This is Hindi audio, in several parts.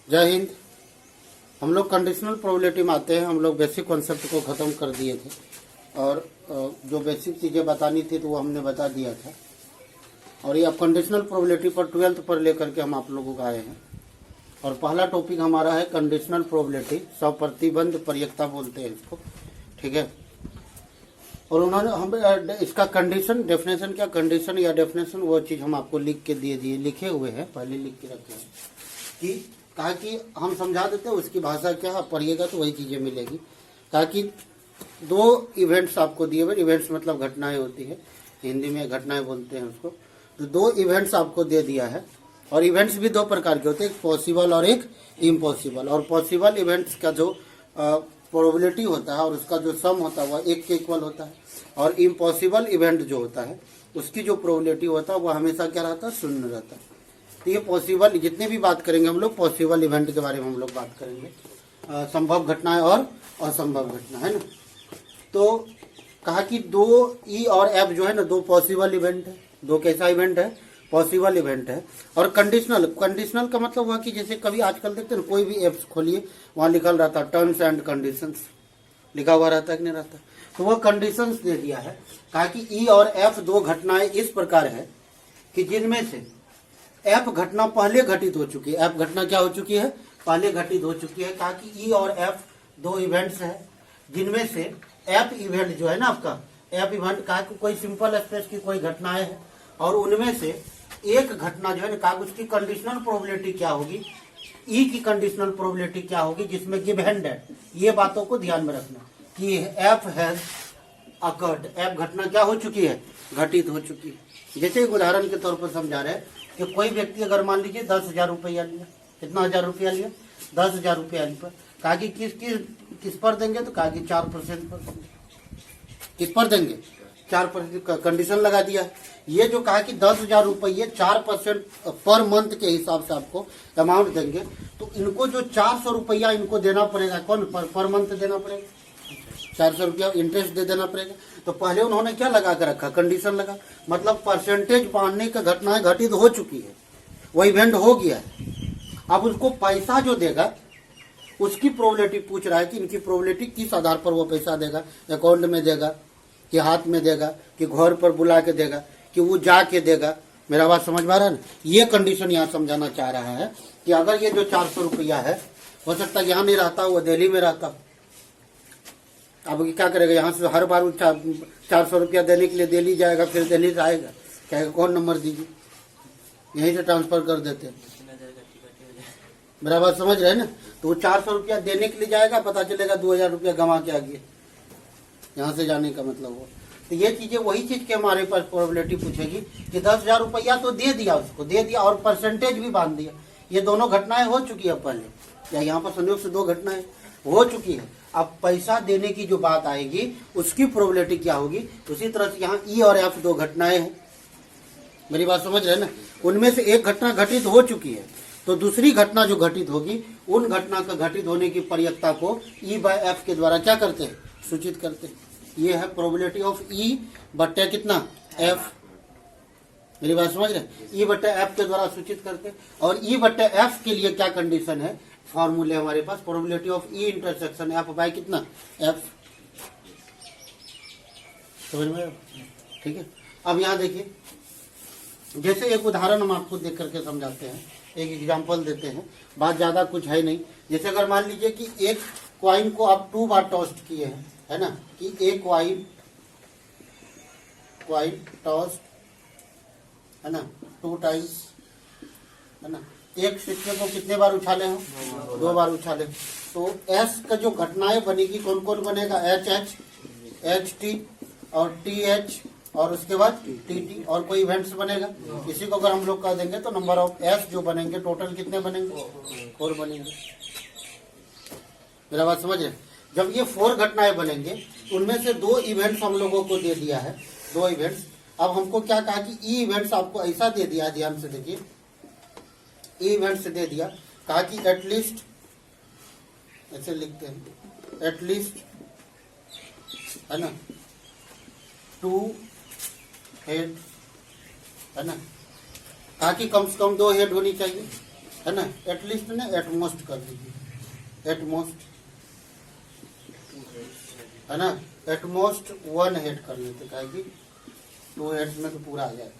जय हिंद। हम लोग कंडीशनल प्रोबेबिलिटी में आते हैं। हम लोग बेसिक कॉन्सेप्ट को ख़त्म कर दिए थे और जो बेसिक चीज़ें बतानी थी तो वो हमने बता दिया था। और ये अब कंडीशनल प्रोबेबिलिटी पर 12th पर लेकर के हम आप लोगों को आए हैं। और पहला टॉपिक हमारा है कंडीशनल प्रोबेबिलिटी, सप्रतिबंध प्रयिकता बोलते हैं इसको, ठीक है। और उन्होंने हम इसका कंडीशन डेफिनेशन, क्या कंडीशन या डेफिनेशन, वो चीज़ हम आपको लिख के दिए हुए हैं, पहले लिख के रखे हैं कि कहा कि हम समझा देते हैं उसकी भाषा क्या है, पढ़िएगा तो वही चीज़ें मिलेगी। कहा कि दो इवेंट्स आपको दिए हुए, इवेंट्स मतलब घटनाएं होती है, हिंदी में घटनाएं बोलते हैं उसको। तो दो इवेंट्स आपको दे दिया है और इवेंट्स भी दो प्रकार के होते हैं, एक पॉसिबल और एक इम्पॉसिबल। और पॉसिबल इवेंट्स का जो प्रोबेबिलिटी होता है और उसका जो सम होता है वह 1 के इक्वल होता है। और इम्पॉसिबल इवेंट जो होता है उसकी जो प्रोबेबिलिटी होता है वह हमेशा क्या रहता है, 0 रहता है। तो ये पॉसिबल, जितने भी बात करेंगे हम लोग पॉसिबल इवेंट के बारे में हम लोग बात करेंगे, संभव घटनाएं और असंभव घटना, है ना। तो कहा कि दो ई और एफ जो है ना, दो पॉसिबल इवेंट है। दो कैसा इवेंट है, पॉसिबल इवेंट है। और कंडीशनल, कंडीशनल का मतलब हुआ कि जैसे कभी आजकल देखते हैं कोई भी एप्स खोलिए वहां लिखल रहता है टर्म्स एंड कंडीशंस, लिखा हुआ रहता है कि नहीं रहता। तो वो कंडीशंस दे दिया है। कहा कि ई और एफ दो घटनाएं इस प्रकार है कि जिनमें से एफ घटना पहले घटित हो चुकी है। एफ घटना क्या हो चुकी है, पहले घटित हो चुकी है। कहा कि ई और एफ दो इवेंट्स है जिनमें से एफ इवेंट जो है ना आपका, एफ इवेंट कहा कि कोई सिंपल स्पेस की कोई घटनाएं है और उनमें से एक घटना जो है ना, कहा उसकी कंडीशनल प्रोबेबिलिटी क्या होगी, ई की कंडीशनल प्रोबेबिलिटी क्या होगी, जिसमें गिव एंड दैट। ये बातों को ध्यान में रखना कि एफ हैज अकर्ड, एफ घटना क्या हो चुकी है, घटित हो चुकी है। जैसे एक उदाहरण के तौर पर समझा रहे हैं कि कोई व्यक्ति अगर मान लीजिए 10,000 रुपया लिया, कितना 1000 रुपया लिया, 10,000 रुपया लिया। कहा कि किस पर देंगे, तो कहा कि 4% पर। किस पर देंगे, 4% कंडीशन लगा दिया। ये जो कहा कि 10,000 रुपये 4% पर मंथ के हिसाब से आपको अमाउंट देंगे, तो इनको जो 400 रुपया इनको देना पड़ेगा, कौन पर मंथ देना पड़ेगा, 400 रुपया इंटरेस्ट दे देना पड़ेगा। तो पहले उन्होंने क्या लगा कर रखा, कंडीशन लगा, मतलब परसेंटेज बांधने का घटनाएं घटित हो चुकी है, वो इवेंट हो गया है। अब उसको पैसा जो देगा उसकी प्रोबेबिलिटी पूछ रहा है कि इनकी प्रोबेबिलिटी किस आधार पर वो पैसा देगा, अकाउंट में देगा कि हाथ में देगा कि घर पर बुला के देगा कि वो जाके देगा। मेरा बात समझ में आ रहा है ना। ये कंडीशन यहाँ समझाना चाह रहा है कि अगर ये जो 400 रुपया है, हो सकता है यहाँ नहीं रहता, वो दिल्ली में रहता। अब क्या करेगा, यहाँ से हर बार 400 रुपया देने के लिए दिल्ली जाएगा, फिर दिल्ली से आएगा, कहेगा कौन नंबर दीजिए, यहीं से ट्रांसफर कर देते हैं। मेरा बात समझ रहे हैं ना। तो वो 400 रुपया देने के लिए जाएगा, पता चलेगा 2,000 रुपया गंवा के आ गया, यहाँ से जाने का मतलब वो। तो ये चीजें वही चीज के हमारे पास प्रोबेबिलिटी पूछेगी कि 10,000 रुपया तो दे दिया, उसको दे दिया और परसेंटेज भी बांध दिया। ये दोनों घटनाएं हो चुकी है पहले, या यहाँ पर संयोग से दो घटनाएं हो चुकी है। अब पैसा देने की जो बात आएगी उसकी प्रोबेबिलिटी क्या होगी। उसी तरह से यहाँ ई और एफ दो घटनाएं हैं, मेरी बात समझ रहे हैं ना। उनमें से एक घटना घटित हो चुकी है, तो दूसरी घटना जो घटित होगी, उन घटना का घटित होने की प्रयिकता को ई बाय एफ के द्वारा क्या करते हैं, सूचित करते हैं। ये है प्रोबेबिलिटी ऑफ ई बट्टे कितना, एफ। मेरी बात समझ रहे, ई बट्टे एफ के द्वारा सूचित करते हैं। और ई बट्टे एफ के लिए क्या कंडीशन है, फॉर्मूले हमारे पास, probability of E intersection F by कितना, एफ। समझ में, ठीक है। अब यहाँ देखिए, जैसे एक उदाहरण हम आपको देख करके समझाते हैं, एक एग्जांपल देते हैं, बात ज्यादा कुछ है नहीं। जैसे अगर मान लीजिए कि एक क्वाइन को आप 2 बार टॉस्ट किए हैं, है ना, कि एक क्वाइन टॉस्ट, है ना, 2 टाइम्स, है ना। एक सिक्के को कितने बार उछाले हो, 2 बार उछाले। तो एस का जो घटनाएं बनेगी कौन कौन बनेगा, एच एच, एच टी और टी एच और उसके बाद टी टी, और कोई इवेंट्स बनेगा। इसी को अगर हम लोग कह देंगे तो नंबर ऑफ एस जो बनेंगे टोटल कितने बनेंगे, 4 बनेंगे। मेरा बात समझ रहे। जब ये 4 घटनाएं बनेंगे, उनमें से 2 इवेंट्स हम लोगों को दे दिया है, 2 इवेंट्स। अब हमको क्या कहा कि ई इवेंट्स आपको ऐसा दे दिया, ध्यान से देखिए, ई इवेंट्स दे दिया। कहा कि एटलीस्ट, ऐसे लिखते हैं, एटलीस्ट, है ना, 2 हेड, है ना। कहा कि कम से कम 2 हेड होनी चाहिए, है ना, एटलीस्ट ने एटमोस्ट कर दीजिए, एटमोस्ट, है ना, एटमोस्ट 1 हेड कर लेते, कहा कि 2 हेड्स में तो पूरा आ जाएगा।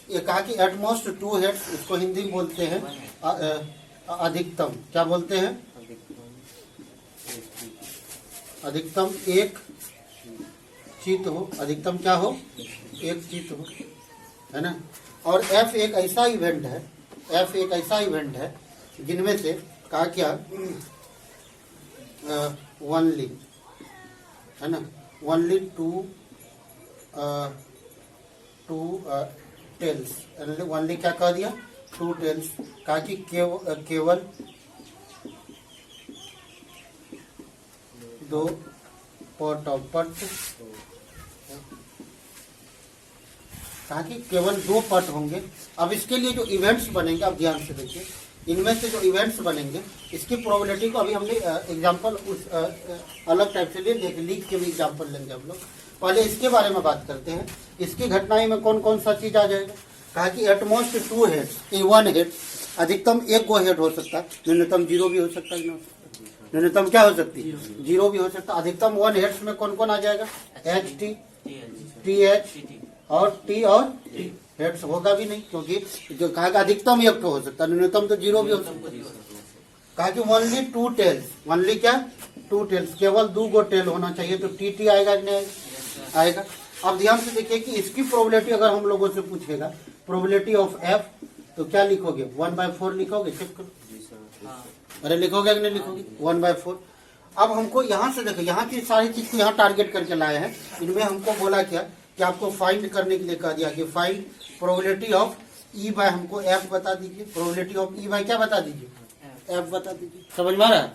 ये कहा कि एटमोस्ट 2 हेड्स, इसको हिंदी में बोलते हैं अधिकतम, क्या बोलते हैं, अधिकतम एक चित हो, अधिकतम क्या हो, एक चित हो, है ना। और एफ एक ऐसा इवेंट है, एफ एक ऐसा इवेंट है जिनमें से कहा क्या, ओनली, है ना, ओनली टू टेल्स, ओनली क्या कह दिया, 2 टेल्स, कहा कि केवल 2 पट, कहा कि केवल 2 पट होंगे। अब इसके लिए जो इवेंट्स बनेंगे, आप ध्यान से देखिए, इनमें से जो इवेंट्स बनेंगे इसकी प्रोबेबिलिटी को अभी हमने एग्जांपल उस अलग टाइप से लिए, लिख के भी एग्जांपल लेंगे हम लोग। पहले इसके बारे में बात करते हैं, इसकी घटनाएं में कौन कौन सा चीज आ जाएगा। कहा कि एटमोस्ट 2 हेड्स, 1 हेड, अधिकतम 1 गो हेड हो सकता है, न्यूनतम 0 भी हो सकता है, न्यूनतम क्या हो सकती है, 0 भी हो सकता है। अधिकतम 1 हेड्स में कौन कौन आ जाएगा, एच टी, टी एच और टी और टी, हेड्स होगा भी नहीं, क्योंकि जो कहा कि अधिकतम 1 हो सकता है, न्यूनतम तो 0 भी हो सकता है। कहा कि ओनली 2 टेल्स, ओनली क्या, 2 टेल्स, केवल 2 गो टेल होना चाहिए, तो टी टी आएगा नहीं आएगा। अब ध्यान से देखिए कि इसकी प्रोबेबिलिटी अगर हम लोगों से पूछेगा, प्रोबेबिलिटी ऑफ एफ, तो क्या लिखोगे, 1/4 लिखोगे, चेक करो, अरे लिखोगे कि नहीं लिखोगे, 1/4। अब हमको यहाँ से देखो, यहाँ की सारी चीज को यहाँ टारगेट करके लाए हैं, इनमें हमको बोला क्या कि आपको फाइंड करने के लिए कह दिया कि find probability of E bye, हमको एफ बता दीजिए, प्रोबेबिलिटी ऑफ ई बाय क्या बता दीजिए, एफ बता दीजिए, समझ में आ रहा है,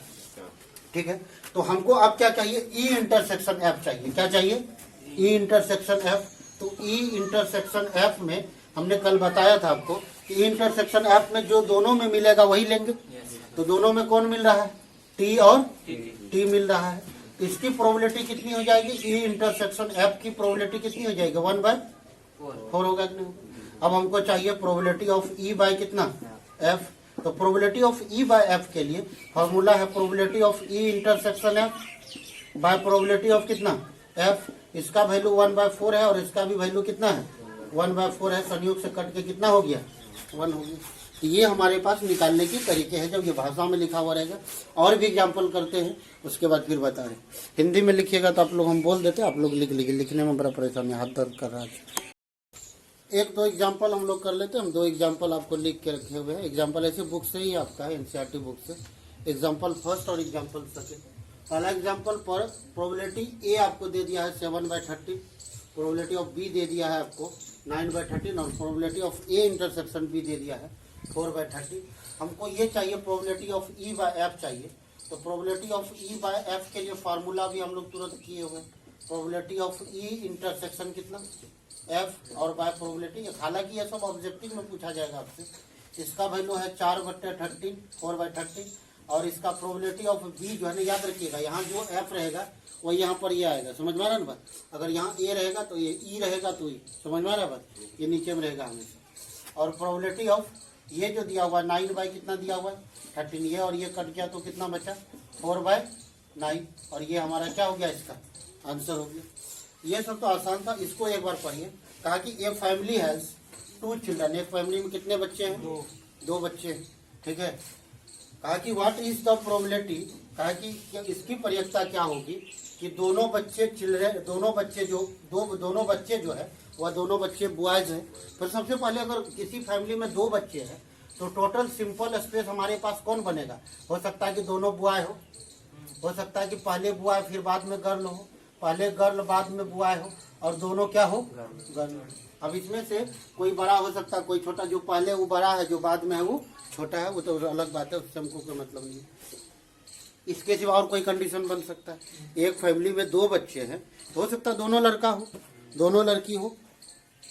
ठीक है। तो हमको अब क्या चाहिए, ई इंटरसेक्शन एफ चाहिए, क्या चाहिए, ई इंटरसेक्शन एफ। तो ई इंटरसेक्शन एफ में हमने कल बताया था आपको कि ई इंटरसेक्शन एफ में जो दोनों में मिलेगा वही लेंगे, तो दोनों में कौन मिल रहा है, टी और टी मिल रहा है, तो इसकी प्रोबेबिलिटी कितनी हो जाएगी, ई इंटरसेक्शन एफ की प्रोबेबिलिटी कितनी हो जाएगी, 1/4 होगा कि नहीं। अब हमको चाहिए प्रोबेबिलिटी ऑफ ई बाय कितना, एफ, तो probability of E by F के लिए फॉर्मूला है probability of E intersection F bye probability of कितना, एफ, इसका वैल्यू 1/4 है और इसका भी वैल्यू कितना है, 1/4 है, संयोग से कट के कितना हो गया, 1 हो गया। तो ये हमारे पास निकालने की तरीके हैं, जब ये भाषा में लिखा हुआ रहेगा। और भी एग्जाम्पल करते हैं, उसके बाद फिर बता रहे, हिंदी में लिखिएगा तो आप लोग हम बोल देते, आप लोग लिख लीजिए, लिखने में बड़ा परेशानी, हाथ दर्द कर रहा है। 1-2 एग्जाम्पल हम लोग कर लेते हैं, हम 2 एग्जाम्पल आपको लिख के रखे हुए हैं, एग्जाम्पल ऐसे बुक से ही आपका है, एनसीईआरटी बुक से, एग्जाम्पल फर्स्ट और एग्जाम्पल सेकेंड। पहला एग्जाम्पल पर प्रोबेबिलिटी ए आपको दे दिया है 7/13, प्रोबेबिलिटी ऑफ बी दे दिया है आपको 9/13 और probability of A intersection B दे दिया है 4/30। हमको ये चाहिए probability of E by F चाहिए, तो probability of E by F के लिए फार्मूला भी हम लोग तुरंत किए हुए, प्रोबेबिलिटी ऑफ ई इंटरसेक्शन कितना, एफ और बाय प्रोबेबिलिटी, हालांकि ये सब ऑब्जेक्टिव में पूछा जाएगा आपसे। इसका वैल्यू है 4/13, 4/30, और इसका प्रोबेबिलिटी ऑफ बी जो है ना, याद रखिएगा, यहाँ जो एफ रहेगा वही यहाँ पर ये आएगा, समझ में आ रहा है ना बात, अगर यहाँ ए रहेगा तो ये ई रहेगा तो ई, समझ में आ रहा है बात, ये नीचे में रहेगा हमेशा। और प्रोबेबिलिटी ऑफ ये जो दिया हुआ है 9 कितना दिया हुआ है 13, ये और ये कट गया तो कितना बचा 4/9, और ये हमारा क्या हो गया, इसका आंसर हो गया। ये सब तो आसान था, इसको एक बार पढ़िए। कहा कि ए फैमिली हैज 2 चिल्ड्रन, एक फैमिली में कितने बच्चे हैं, 2 बच्चे, ठीक है। कहा कि व्हाट इज द प्रोबेबिलिटी, कहा कि इसकी प्रयत्ता क्या होगी कि दोनों बच्चे चिल्ड्रन, दोनों बच्चे जो है वह दोनों बच्चे बॉयज हैं। फिर सबसे पहले अगर किसी फैमिली में 2 बच्चे हैं तो टोटल सिंपल स्पेस हमारे पास कौन बनेगा, हो सकता है कि दोनों बॉय हो सकता है कि पहले बॉय फिर बाद में गर्ल हो, पहले गर्ल बाद में बॉय हो, और दोनों क्या हो, गर्ल। अब इसमें से कोई बड़ा हो सकता है, कोई छोटा, जो पहले वो बड़ा है, जो बाद में है वो छोटा है, वो तो अलग बात है, उससे हमको कोई मतलब नहीं है। इसके सिवा और कोई कंडीशन बन सकता है, एक फैमिली में 2 बच्चे हैं, तो हो सकता है दोनों लड़का हो, दोनों लड़की हो,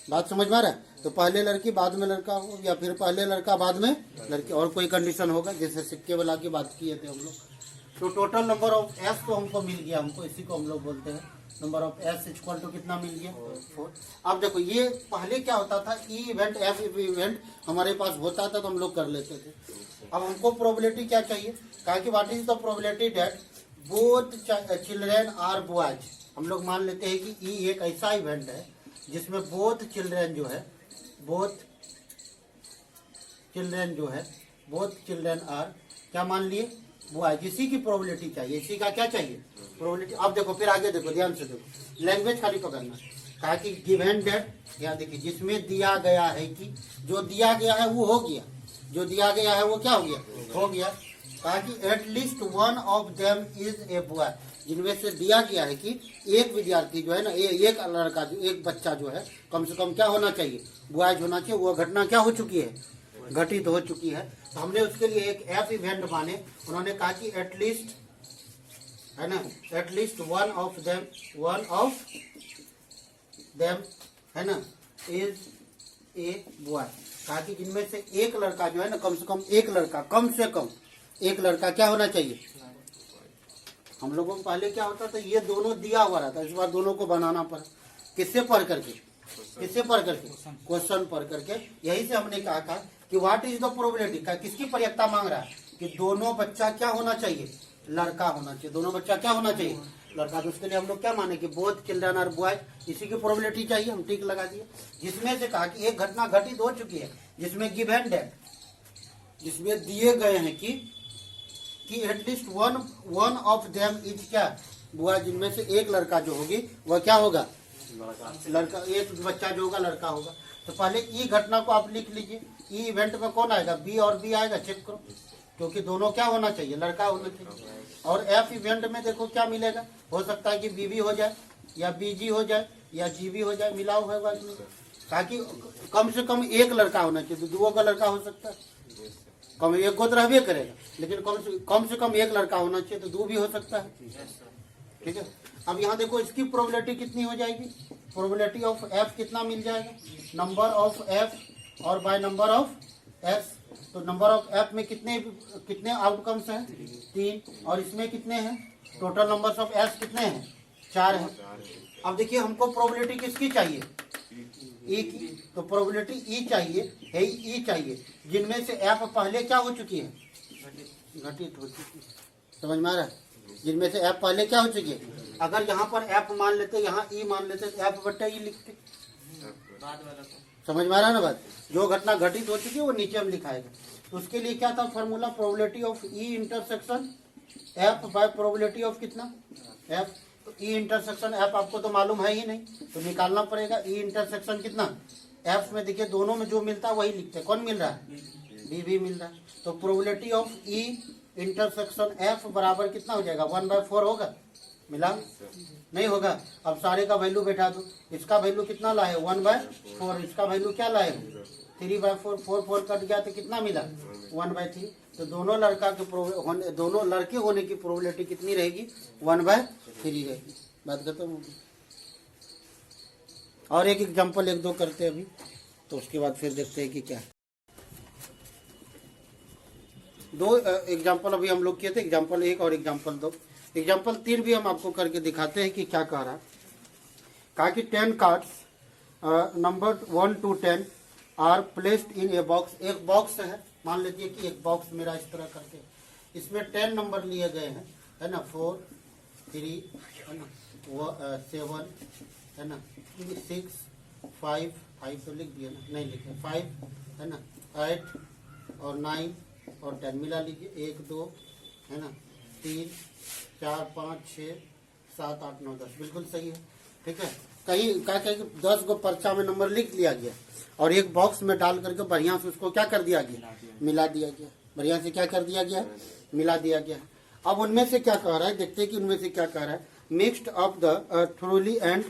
बात समझ में आ रहा है, तो पहले लड़की बाद में लड़का हो, या फिर पहले लड़का बाद में लड़की, और कोई कंडीशन होगा, जैसे सिक्के वाला की बात किए थे हम लोग। तो टोटल नंबर ऑफ एस तो हमको मिल गया, हमको इसी को हम लोग बोलते हैं number of S equal to कितना मिल गया, 4। अब देखो ये पहले क्या होता था, ई इवेंट एफ इवेंट हमारे पास होता था तो हम लोग कर लेते थे, अब हमको प्रोबेबिलिटी क्या चाहिए, कहा कि what is the probability that both children are boys. हम लोग मान लेते हैं कि ई एक ऐसा इवेंट है जिसमें बोथ चिल्ड्रेन जो है, बोथ चिल्ड्रेन आर क्या मान लिए, बॉयज। इसी की प्रोबेबिलिटी चाहिए, इसी का क्या चाहिए, प्रोबेबिलिटी। अब देखो फिर आगे देखो, ध्यान से देखो, लैंग्वेज खाली पकड़ना। कहा कि गिवन दैट, यहाँ देखिए, जिसमें दिया गया है कि, जो दिया गया है वो हो गया, जो दिया गया है वो क्या हो गया, हो गया। कहा कि at least one of them is a boy, जिनमें से दिया गया है कि एक विद्यार्थी जो है ना, एक लड़का जो, एक बच्चा जो है, कम से कम क्या होना चाहिए, बॉयज होना चाहिए। वो घटना क्या हो चुकी है, घटित हो चुकी है। तो हमने उसके लिए एक एफ इवेंट माने। उन्होंने कहा कि एटलीस्ट, है ना, एटलीस्ट वन ऑफ देम है ना, इज ए बॉय। कहा कि जिनमें से एक लड़का जो है ना, कम से कम एक लड़का, कम से कम एक लड़का क्या होना चाहिए। हम लोगों को पहले क्या होता था, ये दोनों दिया हुआ रहता, इस बार दोनों को बनाना पड़ा। किससे पढ़ करके, किससे पढ़ करके, क्वेश्चन पढ़ करके। यही से हमने कहा था कि व्हाट इज द प्रोबेबिलिटी, का किसकी प्रयत्ता मांग रहा है कि दोनों बच्चा क्या होना चाहिए, लड़का होना चाहिए, दोनों बच्चा क्या होना चाहिए, लड़का। तो उसके लिए हम लोग क्या माने कि बोथ चिल्ड्रन आर बॉय, इसी की प्रोबेबिलिटी चाहिए, हम टिक लगा दिए। जिसमें से कहा कि एक घटना घटित हो चुकी है, जिसमें गिवन दैट, जिसमें दिए गए हैं कि at least one of them is क्या, बॉय, जिनमें से एक लड़का जो होगी वह क्या होगा, लड़का, एक बच्चा जो होगा लड़का होगा। तो पहले ई घटना को आप लिख लीजिए, ई इवेंट में कौन आएगा, बी और बी आएगा, चेक करो, क्योंकि दोनों क्या होना चाहिए, लड़का होना चाहिए। और एफ इवेंट में देखो क्या मिलेगा, हो सकता है कि बीबी हो जाए, या बीजी हो जाए, या जीबी हो जाए, मिलाव होगा इसमें। ताकि कम से कम एक लड़का होना चाहिए, तो दो का लड़का हो सकता है, कम एक को तो रहबे करेगा, लेकिन कम से कम एक लड़का होना चाहिए, तो दो भी हो सकता है। ठीक है। अब यहाँ देखो इसकी प्रोबेबिलिटी कितनी हो जाएगी, प्रोबेबिलिटी ऑफ एफ कितना मिल जाएगा, नंबर ऑफ एफ और बाय नंबर ऑफ एस। तो नंबर ऑफ एफ में कितने आउटकम्स हैं, 3, और इसमें कितने हैं, टोटल नंबर्स ऑफ एस कितने हैं, 4 हैं। अब देखिए हमको प्रोबेबिलिटी किसकी चाहिए, ई की। तो प्रोबेबिलिटी ई चाहिए, है ई चाहिए, जिनमें से एफ पहले क्या हो चुकी है, घटित हो चुकी है। समझ में आ रहा है, जिनमें से एफ पहले क्या हो चुकी है। अगर यहाँ पर एफ मान लेते, यहाँ ई मान लेते, तो एफ बट्टा ई लिखते। समझ में आ रहा है ना बात, जो घटना घटित हो चुकी है वो नीचे हम लिखाएगा। तो उसके लिए क्या था formula, probability of E intersection F bye probability of कितना, एफ। तो ई इंटरसेक्शन एफ आपको तो मालूम है ही नहीं, तो निकालना पड़ेगा। ई इंटरसेक्शन कितना, एफ में देखिए दोनों में जो मिलता है वही लिखते हैं। कौन मिल रहा है, बी भी मिल रहा है। तो probability of E intersection F बराबर कितना हो जाएगा, 1/4 होगा, मिला नहीं होगा। अब सारे का वैल्यू बैठा दो, इसका वैल्यू कितना लाए 1/4, इसका वैल्यू क्या लाए 3/4, 4 कट गया तो कितना मिला 1/3। तो दोनों लड़के होने की प्रोबेबिलिटी कितनी रहेगी, 1/3 रहेगी। बात खत्म होगी। और एक एग्जांपल एक दो करते हैं अभी, तो उसके बाद फिर देखते हैं कि क्या है। 2 एग्जांपल अभी हम लोग किए थे, एग्जांपल 1 और एग्जांपल 2। एग्जांपल 3 भी हम आपको करके दिखाते हैं कि क्या कह रहा है। कहा कि 10 cards number 1 to 10 are placed in a box. एक बॉक्स है, मान लीजिए कि एक बॉक्स मेरा इस तरह करके, इसमें 10 नंबर लिए गए हैं, है ना, 4, 3, है ना, 7, है ना, 6, 5 तो लिख दिया ना, नहीं लिखे, 5, है ना, 8 और 9 और 10 मिला लीजिए, 1 2, है ना, 3 4 5 6 7 8 9 10, बिल्कुल सही है। ठीक है। कहीं क्या क्या 10 गो पर्चा में नंबर लिख लिया गया और एक बॉक्स में डाल करके बढ़िया से उसको क्या कर दिया गया, मिला दिया गया। बढ़िया से क्या कर दिया गया, मिला दिया गया। अब उनमें से क्या कह रहा है, देखते हैं कि उनमें से क्या कह रहा है। Mixed up the thoroughly and,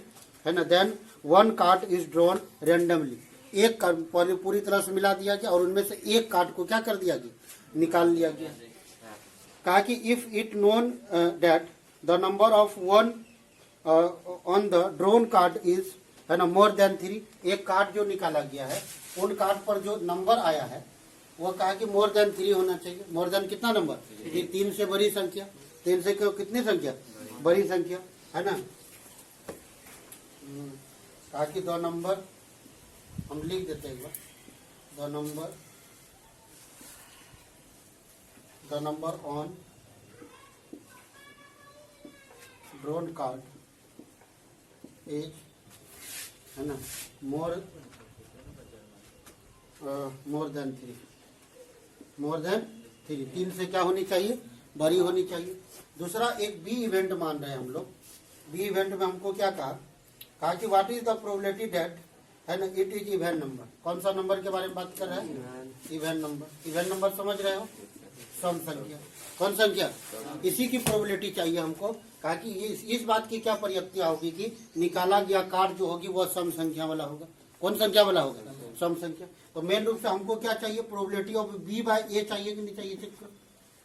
है ना, then 1 card is drawn randomly. एक कार्ड पूरी तरह से मिला दिया गया और उनमें से एक कार्ड को क्या कर दिया गया, निकाल लिया गया। कहा कि if it known that the number of 1 on the drone card is, है ना, मोर देन 3। एक कार्ड जो निकाला गया है, उन कार्ड पर जो नंबर आया है वो कहा कि मोर देन 3 होना चाहिए। मोर देन कितना नंबर, 3 से बड़ी संख्या, 3 से कितनी संख्या, बड़ी संख्या, है ना। कहा कि 2 नंबर हम लिख देते हैं एक बार, 2 number the number on drone card is, है ना, मोर देन 3, मोर देन 3, 3 से क्या होनी चाहिए, बड़ी होनी चाहिए। दूसरा एक बी इवेंट मान रहे हैं हम लोग। बी इवेंट में हमको क्या कहा कि what is the probability that, है ना, इट इज इवेंट नंबर। कौन सा नंबर के बारे में बात कर रहे हैं, इवेंट नंबर। इवेंट नंबर समझ रहे हो, सम संख्या। कौन संख्या, इसी की प्रोबेबिलिटी चाहिए हमको। कहा कि इस बात की क्या प्रयुक्तियां होगी कि निकाला गया कार्ड जो होगी वह सम संख्या वाला होगा। कौन संख्या वाला होगा, सम संख्या। तो मेन रूप से हमको क्या चाहिए, प्रोबेबिलिटी ऑफ बी बाय ए चाहिए कि नहीं चाहिए, चेक करो।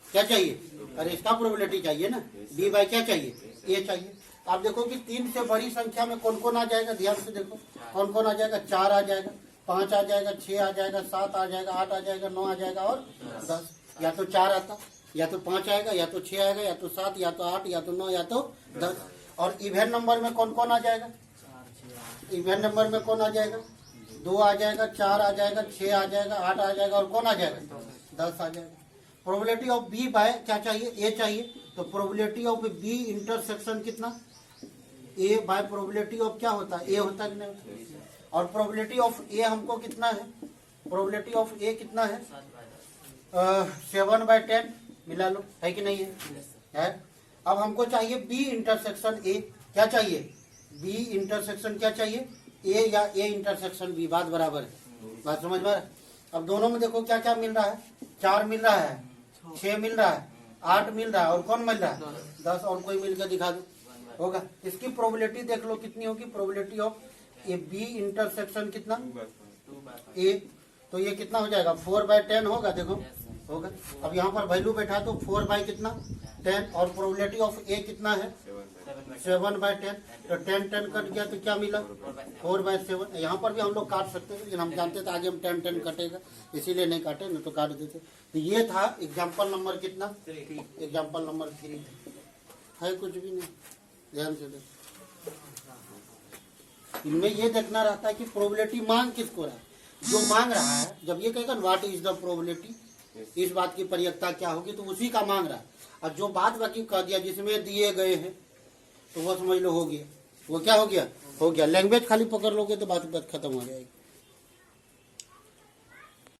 क्या चाहिए, अरे इसका प्रोबेबिलिटी चाहिए ना, बी बाय क्या चाहिए, ए चाहिए। आप देखो कि 3 से बड़ी संख्या में कौन कौन आ जाएगा, ध्यान से देखो कौन कौन आ जाएगा। 4 आ जाएगा, 5 आ जाएगा, 6 आ जाएगा, 7 आ जाएगा, 8 आ जाएगा, 9 आ जाएगा और 10। या तो 4 आता, या तो 5 आएगा, या तो 6 आएगा, या तो 7, या तो 8, या तो 9, या तो 10। और इवेंट नंबर में कौन कौन आ जाएगा, इवेंट नंबर में कौन आ जाएगा, 2 आ जाएगा, 4 आ जाएगा, 6 आ जाएगा, 8 आ जाएगा और कौन आ जाएगा, 10 आ जाएगा। प्रोबेबिलिटी ऑफ बी बाय क्या चाहिए, ए चाहिए। तो प्रोबेबिलिटी ऑफ बी इंटरसेक्शन कितना, ए बाय प्रोबेबिलिटी ऑफ क्या होता है, ए होता है कि नहीं। और प्रोबेबिलिटी ऑफ ए हमको कितना है, प्रोबेबिलिटी ऑफ ए कितना है, 7/10 मिला लो, है कि नहीं है। अब हमको चाहिए बी इंटरसेक्शन ए। क्या चाहिए, बी इंटरसेक्शन क्या चाहिए, ए या ए इंटरसेक्शन बी, बात बराबर है, बात समझ में। अब दोनों में देखो क्या क्या मिल रहा है, 4 मिल रहा है, 6 मिल रहा है, 8 मिल रहा है और कौन मिल रहा है, 10। और कोई मिल के दिखा दो, होगा। इसकी प्रोबेबिलिटी देख लो कितनी होगी, probability of A B intersection कितना, ए। तो ये कितना हो जाएगा, 4/10 होगा, देखो होगा। अब यहाँ पर वैल्यू बैठा तो 4 कितना 10, और प्रोबेबिलिटी ऑफ ए कितना है 7/10। तो 10 कट गया तो क्या मिला, 4/7। यहाँ पर भी हम लोग काट सकते हैं, लेकिन हम जानते थे आगे हम 10 कटेगा, इसीलिए नहीं काटे, नहीं तो काट देते। तो ये था एग्जाम्पल नंबर कितना, एग्जाम्पल नंबर 3 है, कुछ भी नहीं, ध्यान से देखो। इनमें ये देखना रहता है कि प्रोबेबिलिटी मांग किसको रहा है, जो मांग रहा है जब ये कहेगा व्हाट इज द प्रोबेबिलिटी, इस बात की प्रयुक्ता क्या होगी, तो उसी का मांग रहा है। और जो बात बाकी कह दिया जिसमें दिए गए हैं तो वो समझ लो हो गया, वो क्या हो गया, लैंग्वेज खाली पकड़ लोगे तो बात खत्म हो जाएगी।